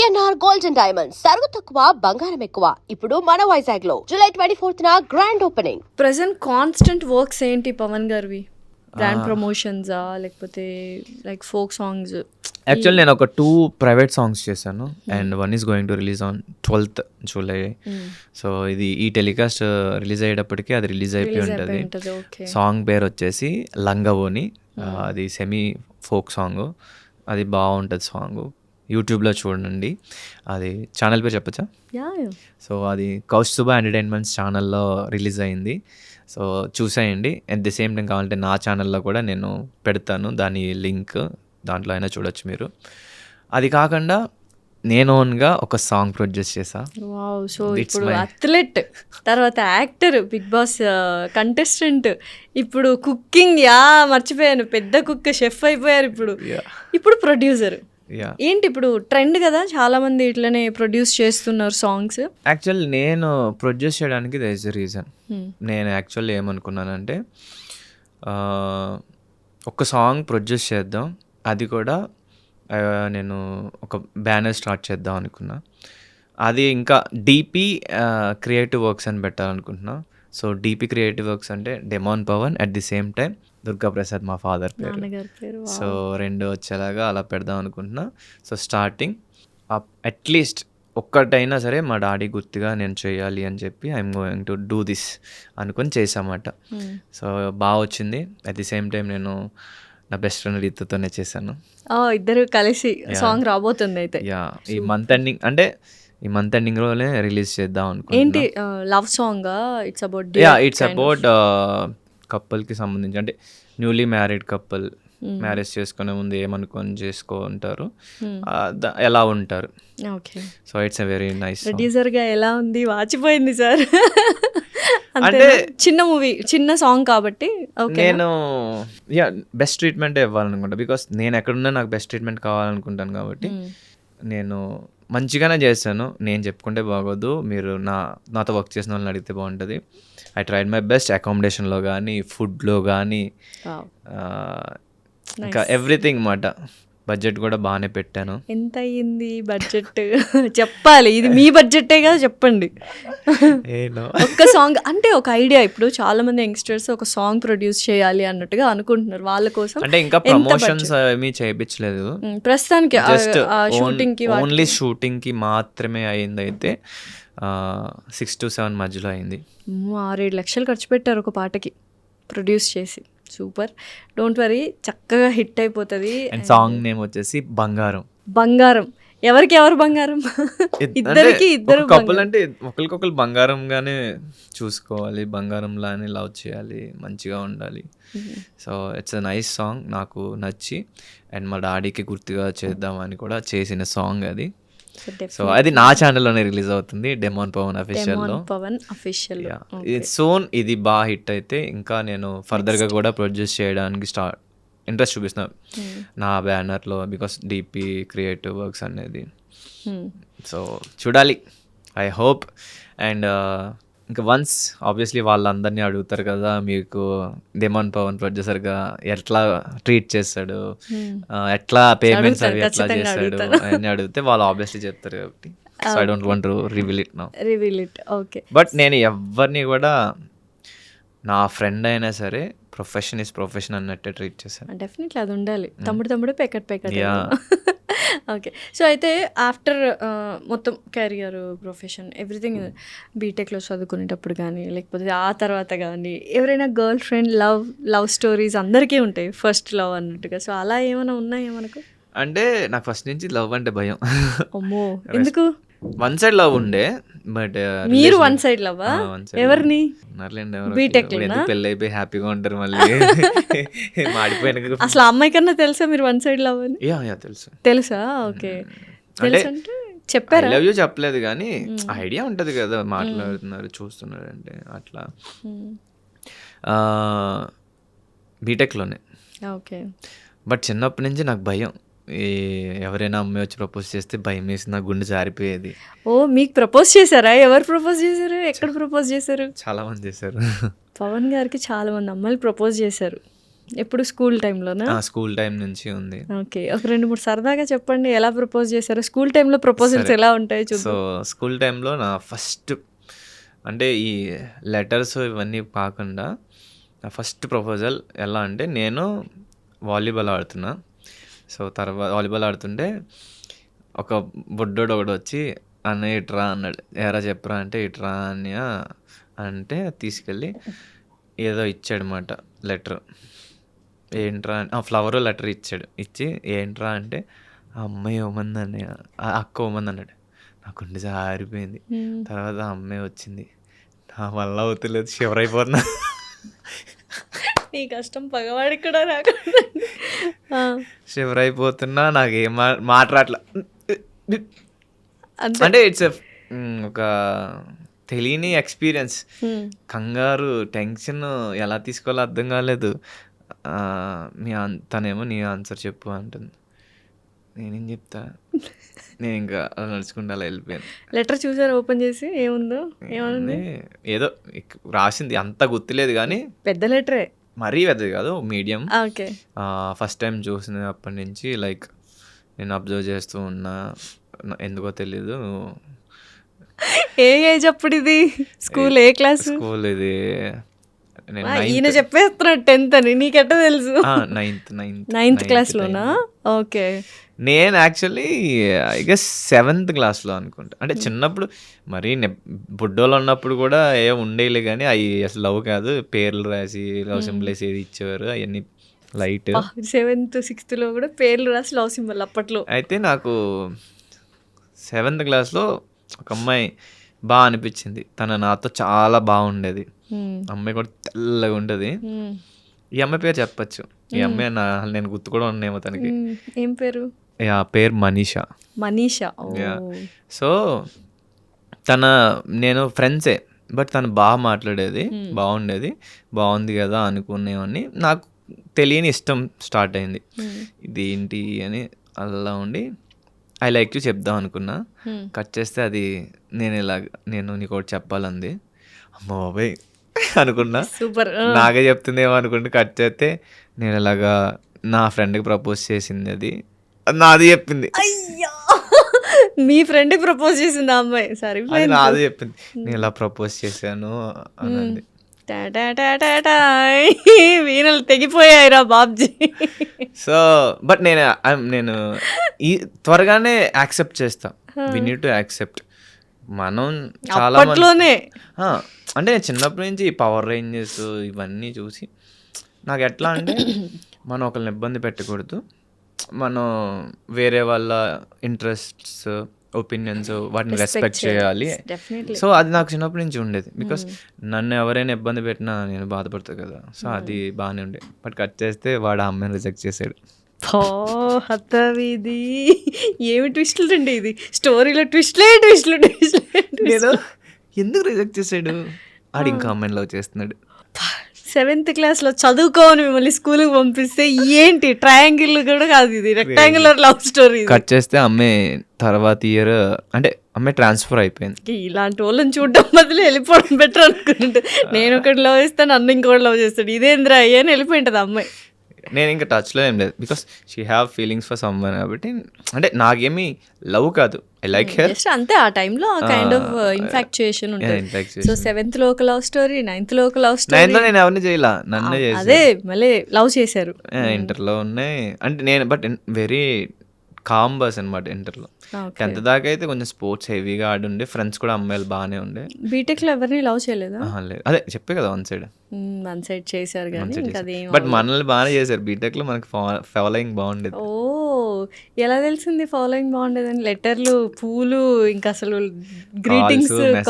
PNR gold and diamonds తరుగు తక్కువ బంగారం ఎక్కువ. ఇప్పుడు మన వైజాగ్ లో జూలై 24న grand opening. Present constant works ఏంటి పవన్ గారివి? బ్రాండ్ ప్రమోషన్సా లేకపోతే లైక్ ఫోక్ సాంగ్స్? యాక్చువల్లీ నేను ఒక 2 ప్రైవేట్ సాంగ్స్ చేశాను and 1 is going to release on 12th July. So ఇది ఈ టెలికాస్ట్ రిలీజ్ అయ్యేటప్పటికి అది రిలీజ్ అయిపోయి ఉంటుంది. సాంగ్ పేరు వచ్చేసి లంగవోని. అది సెమీ ఫోక్ సాంగ్. అది బాగుంటుంది సాంగ్. యూట్యూబ్లో చూడండి. అది ఛానల్ పేరు చెప్పచ్చా? సో అది కౌస్తుభ ఎంటర్టైన్మెంట్స్ ఛానల్లో రిలీజ్ అయింది. సో చూసేయండి. అట్ ది సేమ్ టైం కావాలంటే నా ఛానల్లో కూడా నేను పెడతాను దాని లింక్. దాంట్లో అయినా చూడొచ్చు మీరు. అది కాకుండా నేను ఓన్గా ఒక సాంగ్ ప్రొడ్యూస్ చేశా. సో ఇప్పుడు అథ్లెట్, తర్వాత యాక్టర్, బిగ్ బాస్ కంటెస్టెంట్, ఇప్పుడు కుకింగ్ మర్చిపోయాను, పెద్ద కుక్, షెఫ్ అయిపోయారు. ఇప్పుడు ప్రొడ్యూసర్. ఏంటి ఇప్పుడు ట్రెండ్ కదా, చాలా మంది ఇట్లనే ప్రొడ్యూస్ చేస్తున్నారు సాంగ్స్. యాక్చువల్లీ నేను ప్రొడ్యూస్ చేయడానికి దర్ ఇస్ ఎ రీజన్. నేను యాక్చువల్లీ ఏమనుకున్నానంటే ఒక సాంగ్ ప్రొడ్యూస్ చేద్దాం, అది కూడా నేను ఒక బ్యానర్ స్టార్ట్ చేద్దాం అనుకున్నా. అది ఇంకా డీపీ క్రియేటివ్ వర్క్స్ అని పెట్టాలనుకుంటున్నా. సో డీపీ క్రియేటివ్ వర్క్స్ అంటే demon Pawan, at the same time Durgaprasad మా ఫాదర్ పేరు. సో 2 వచ్చేలాగా అలా పెడదాం అనుకుంటున్నా. సో స్టార్టింగ్ అట్లీస్ట్ ఒక్కటైనా సరే మా డాడీ గుర్తుగా నేను చేయాలి అని చెప్పి I'm going to do this అనుకొని చేసామాట. సో బాగా వచ్చింది. అట్ ది సేమ్ టైం నేను నా బెస్ట్ ఫ్రెండ్ రీతుతోనే చేశాను. ఇద్దరు కలిసి సాంగ్ రాబోతుంది అయితే. ఈ మంత్ ఎండింగ్ అంటే ఈ మంత్ ఎండింగ్ లోనే రిలీజ్ చేద్దాం అనుకుంటున్నా. ఏంటి love song? It's about it's about కపుల్కి సంబంధించి, అంటే న్యూలీ మ్యారీడ్ కపుల్ మ్యారేజ్ చేసుకునే ముందు ఏమనుకొని చేసుకుంటారు, ఎలా ఉంటారు. So it's a very nice. Producer గా ఎలా ఉంది? వాచిపోయింది సార్. అంటే చిన్న మూవీ, చిన్న సాంగ్ కాబట్టి నేను బెస్ట్ ట్రీట్మెంట్ ఇవ్వాలనుకుంటా. బికాస్ నేను ఎక్కడున్నా నాకు బెస్ట్ ట్రీట్మెంట్ కావాలనుకుంటాను కాబట్టి నేను మంచిగానే చేశాను. నేను చెప్పుకుంటే బాగోదు, మీరు నాతో వర్క్ చేసిన వాళ్ళని అడిగితే బాగుంటుంది. I tried my best. అకామిడేషన్లో కానీ, ఫుడ్లో కానీ, ఇంకా ఎవ్రీథింగ్ మాట. బడ్జెట్ కూడా బాగానే పెట్టాను. ఎంత అయ్యింది బడ్జెట్? చెప్పాలి, ఇది మీ బడ్జెటే కదా, చెప్పండి. ఒక్క సాంగ్ అంటే ఒక ఐడియా. ఇప్పుడు చాలా మంది యంగ్స్టర్స్ ఒక సాంగ్ ప్రొడ్యూస్ చేయాలి అన్నట్టుగా అనుకుంటున్నారు. వాళ్ళ కోసం అంటే ఇంకా ప్రమోషన్స్ ఏమీ చేయించలేదు ప్రస్తుతానికి. జస్ట్ ఓన్లీ షూటింగ్ కి మాత్రమే అయింది. అయితే 6 to 7 మధ్యలో అయింది. 6-7 లక్షలు ఖర్చు పెట్టారు ఒక పాటకి ప్రొడ్యూస్ చేసి. సూపర్, డోంట్ వరీ, చక్కగా హిట్ అయిపోతుంది. సాంగ్ నేమ్ వచ్చేసి బంగారం. బంగారం ఎవరికి ఎవరు బంగారం? ఇద్దరికి ఇద్దరు కపుల్ అంటే ఒకరికొకరు బంగారంగానే చూసుకోవాలి, బంగారంలానే లవ్ చేయాలి, మంచిగా ఉండాలి. So it's a nice song, నాకు నచ్చి. అండ్ మా డాడీకి గుర్తుగా చేద్దామని కూడా చేసిన సాంగ్ అది. సో అది నా ఛానల్లోనే రిలీజ్ అవుతుంది, డెమాన్ పవన్ అఫీషియల్. సోన్ ఇది బాగా హిట్ అయితే ఇంకా నేను ఫర్దర్గా కూడా ప్రొడ్యూస్ చేయడానికి ఇంట్రెస్ట్ చూపిస్తున్నా నా బ్యానర్లో. బికాస్ డీపీ క్రియేటివ్ వర్క్స్ అనేది. సో చూడాలి, ఐ హోప్. అండ్ ఇంకా వన్స్ ఆబ్వియస్లీ వాళ్ళందరినీ అడుగుతారు కదా, మీకు డెమాన్ పవన్ ప్రొడ్యూసర్గా ఎట్లా ట్రీట్ చేస్తాడు, ఎట్లా పేమెంట్స్ అవి ఎట్లా చేస్తాడు అని అడిగితే వాళ్ళు ఆబ్వియస్లీ చెప్తారు కాబట్టి. So I don't want to reveal it now. Okay. But నేను ఎవరిని కూడా నా ఫ్రెండ్ అయినా సరే ప్రొఫెషన్ ఇస్ ప్రొఫెషన్ అన్నట్టే ట్రీట్ చేశాను. డెఫినెట్లీ అది ఉండాలి. తమ్ముడు పెకట్. ఓకే. సో అయితే ఆఫ్టర్ మొత్తం కెరియర్, ప్రొఫెషన్, ఎవ్రీథింగ్, బీటెక్లో చదువుకునేటప్పుడు కానీ లేకపోతే ఆ తర్వాత కానీ ఎవరైనా గర్ల్ ఫ్రెండ్ లవ్ స్టోరీస్ అందరికీ ఉంటాయి, ఫస్ట్ లవ్ అన్నట్టుగా. సో అలా ఏమైనా ఉన్నాయా మనకు? అంటే నాకు ఫస్ట్ నుంచి లవ్ అంటే భయం. అమ్మో, ఎందుకు? వన్ సైడ్ లవ్ ఉండే. బట్ మీరు వన్ సైడ్ లవ్? ఎవరిని? బీటెక్ పెళ్ళి అయిపోయి హ్యాపీగా ఉంటారు, మళ్ళీ మాడిపోయిన. అసలు అమ్మాయి కన్నా తెలుసా మీరు వన్ సైడ్ లవ్ అని? తెలుసా? ఓకే. అంటే చెప్పారా? లవ్ యూ చెప్పలేదు కానీ ఐడియా ఉంటది కదా, మాట్లాడుతున్నారు చూస్తున్నారు అంటే అట్లా. బీటెక్లోనే. ఓకే. బట్ చిన్నప్పటి నుంచి నాకు భయం. ఎవరైనా అమ్మాయి వచ్చి ప్రపోజ్ చేస్తే భయం వేసి నా గుండె జారిపోయేది. ఓ, మీకు ప్రపోజ్ చేశారా? ఎవరు ప్రపోజ్ చేశారు? ఎక్కడ ప్రపోజ్ చేశారు? చాలా మంది చేశారు. పవన్ గారికి చాలా మంది అమ్మాయిలు ప్రపోజ్ చేశారు. ఎప్పుడు స్కూల్ టైంలోనా? స్కూల్ టైం నుంచి ఉంది. ఓకే. ఒక 2, 3 సరదాగా చెప్పండి ఎలా ప్రపోజ్ చేశారు? స్కూల్ టైంలో ప్రపోజల్స్ ఎలా ఉంటాయో సో చూద్దాం. స్కూల్ టైంలో నా ఫస్ట్ అంటే ఈ లెటర్స్ ఇవన్నీ కాకుండా నా ఫస్ట్ ప్రపోజల్ ఎలా అంటే, నేను వాలీబాల్ ఆడుతున్నా. సో తర్వాత వాలీబాల్ ఆడుతుంటే ఒక బుడ్డోడు ఒకడు వచ్చి అన్నయ్య ఇట్రా అన్నాడు. ఎరా చెప్పరా అంటే ఇట్రా అన్నయ్య అంటే తీసుకెళ్ళి ఏదో ఇచ్చాడనమాట లెటర్. ఏంట్రా ఫ్లవర్ లెటర్ ఇచ్చాడు. ఇచ్చి ఏంట్రా అంటే ఆ అమ్మాయి ఇవ్వమంది అన్నయ్య, ఆ అక్క ఇవ్వమంది అన్నాడు. నాకు గుండె జారిపోయింది. తర్వాత ఆ అమ్మాయి వచ్చింది. నా వల్ల అవుతలేదు, షివర్ అయిపోతున్నా. నీ కష్టం పగవాడికి కూడా రాకుండా. షివర్ అయిపోతున్నా, నాకు ఏం మాట్లాడలా. అంతే. అంటే ఇట్స్ ఒక తెలియని ఎక్స్పీరియన్స్. కంగారు, టెన్షన్ ఎలా తీసుకోవాలో అర్థం కాలేదు. తనేమో నీ ఆన్సర్ చెప్పు అంటుంది. నేనేం చెప్తా, నేను ఇంకా అలా నడుచుకుంటూ అలా వెళ్ళిపోయాను. లెటర్ చూసారు ఓపెన్ చేసి ఏముందో? ఏమన్నా ఏదో రాసింది, అంత గుర్తులేదు కానీ పెద్ద లెటరే. మరీ పెద్దది కాదు, మీడియం. ఓకే. ఫస్ట్ టైం చూసినప్పటి నుంచి లైక్ నేను అబ్జర్వ్ చేస్తూ ఉన్నా. ఎందుకో తెలీదు. ఏ ఏజ్ అప్పుడు ఇది? స్కూల్ ఏ క్లాస్? స్కూల్ ఇది నేను ఈయన చెప్పేస్తున్నాడు 10th అని, నీకెట్ట తెలుసు? నైన్త్ క్లాస్లోనా? ఓకే. నేను యాక్చువల్లీ ఐ గెస్ 7th క్లాస్లో అనుకుంటా. అంటే చిన్నప్పుడు మరీ బుడ్డోళ్ళు ఉన్నప్పుడు కూడా ఏ ఉండేలే కానీ అవి అసలు లవ్ కాదు, పేర్లు రాసి లవ్ సింబల్ వేసి ఏది ఇచ్చేవారు, అవన్నీ లైట్. 7th 6th కూడా పేర్లు రాసి లవ్ సింబల్ అప్పట్లో. అయితే నాకు 7th క్లాస్లో ఒక అమ్మాయి బాగా అనిపించింది. తను నాతో చాలా బాగుండేది. అమ్మాయి కూడా తెల్లగా ఉంటుంది. ఈ అమ్మాయి పేరు చెప్పచ్చు. ఈ అమ్మాయి నేను గుర్తు కూడా ఉన్నాయేమో తనకి. ఏం పేరు? ఆ పేరు మనీషా. మనీషా. సో నేను ఫ్రెండ్సే, బట్ తను బాగా మాట్లాడేది, బాగుండేది. బాగుంది కదా అనుకునేవాడిని. నాకు తెలియని ఇష్టం స్టార్ట్ అయింది. ఇదేంటి అని అలా ఉండి ఐ లైక్ యూ చెప్దాం అనుకున్నా. కట్ చేస్తే అది నేను నీకు ఒకటి చెప్పాలంది. అమ్మ బాబాయ్ అనుకున్నా. సూపర్. నాకే చెప్తుందేమో అనుకుంటే కట్ చేస్తే నేను ఇలాగా నా ఫ్రెండ్కి ప్రపోజ్ చేసింది, అది నాది చెప్పింది. అయ్యా, మీ ఫ్రెండ్కి ప్రపోజ్ చేసింది ఆ అమ్మాయి? సరే, నాది చెప్పింది. నేను ఇలా ప్రపోజ్ చేశాను అన్నది. వీణలు తెగిపోయాయిరా బాబ్జీ. సో బట్ నేను ఈ త్వరగానే యాక్సెప్ట్ చేస్తా. We need to accept. మనం చాలా అప్పట్లోనే అంటే చిన్నప్పటి నుంచి పవర్ రేంజెస్ ఇవన్నీ చూసి నాకు ఎట్లా అంటే, మనం ఒకరిని ఇబ్బంది పెట్టకూడదు, మనం వేరే వాళ్ళ ఇంట్రెస్ట్స్, ఒపీనియన్స్ వాటిని రెస్పెక్ట్ చేయాలి. సో అది నాకు చిన్నప్పటి నుంచి ఉండేది. బికాస్ నన్ను ఎవరైనా ఇబ్బంది పెట్టినా నేను బాధపడతాను కదా. సో అది బాగానే ఉండే. బట్ కట్ చేస్తే వాడు ఆ అమ్మాయిని రిజెక్ట్ చేశాడు. ఇది ఏమి ట్విస్టులు అండి, ఇది స్టోరీలో ట్విస్ట్లే. నేను ఎందుకు రిజెక్ట్ చేశాడు? ఆడు ఇంకా అమ్మాయిని లవ్ చేస్తున్నాడు. 7th క్లాస్లో చదువుకోని మిమ్మల్ని స్కూల్కి పంపిస్తే ఏంటి ట్రయాంగిల్ కూడా కాదు, ఇది రెక్టాంగులర్ లవ్ స్టోరీ. కట్ చేస్తే అమ్మాయి తర్వాత ఇయర్ అంటే అమ్మాయి ట్రాన్స్ఫర్ అయిపోయింది. ఇలాంటి వాళ్ళని చూడడం బదులు వెళ్ళిపోవడం బెటర్ అనుకుంటే, నేను ఒకటి లవ్ చేస్తాను, నన్ను ఇంకోటి లవ్ చేస్తాడు, ఇదేంద్రా అని వెళ్ళిపోయింటుంది అమ్మాయి. నేను ఇంకా టచ్లో ఏం లేదు, because she have feelings for someone. కాబట్టి అంటే నాకేమీ లవ్ కాదు, ఐ లైక్ హెర్. అంతే ఆ టైంలో కైండ్ ఆఫ్ ఇన్ఫాక్చుయేషన్ ఉంటుంది. సో 7th లో ఒక లవ్ స్టోరీ, 9th లో ఒక లవ్ స్టోరీ. 9th లో నేను ఎవరిని చేయాల, నన్నే చేసి. అదే మళ్ళీ లవ్ చేశారు. ఇంటర్లో ఉన్నాయి అంటే నేను, బట్ వెరీ కామ్ బస్ అనమాట ఇంటర్లో. 10th దాకా అయితే కొంచెం స్పోర్ట్స్ హెవీగా ఆడుండే, ఫ్రెండ్స్ కూడా అమ్మాయిలు బాగానే ఉండే. బీటెక్లో ఎవరిని లవ్ చేయలేదా? లేదు, అదే చెప్పే కదా వన్ సైడ్ చేశారు కానీ. బట్ మనల్ని బాగానే చేశారు. బీటెక్ లో మనకి ఫాలోయింగ్ బాగుండేది. ఓ, ఎలా తెలిసింది ఫాలోయింగ్ బాగుండేదని? లెటర్లు, పూలు, ఇంకా అసలు గ్రీటింగ్స్,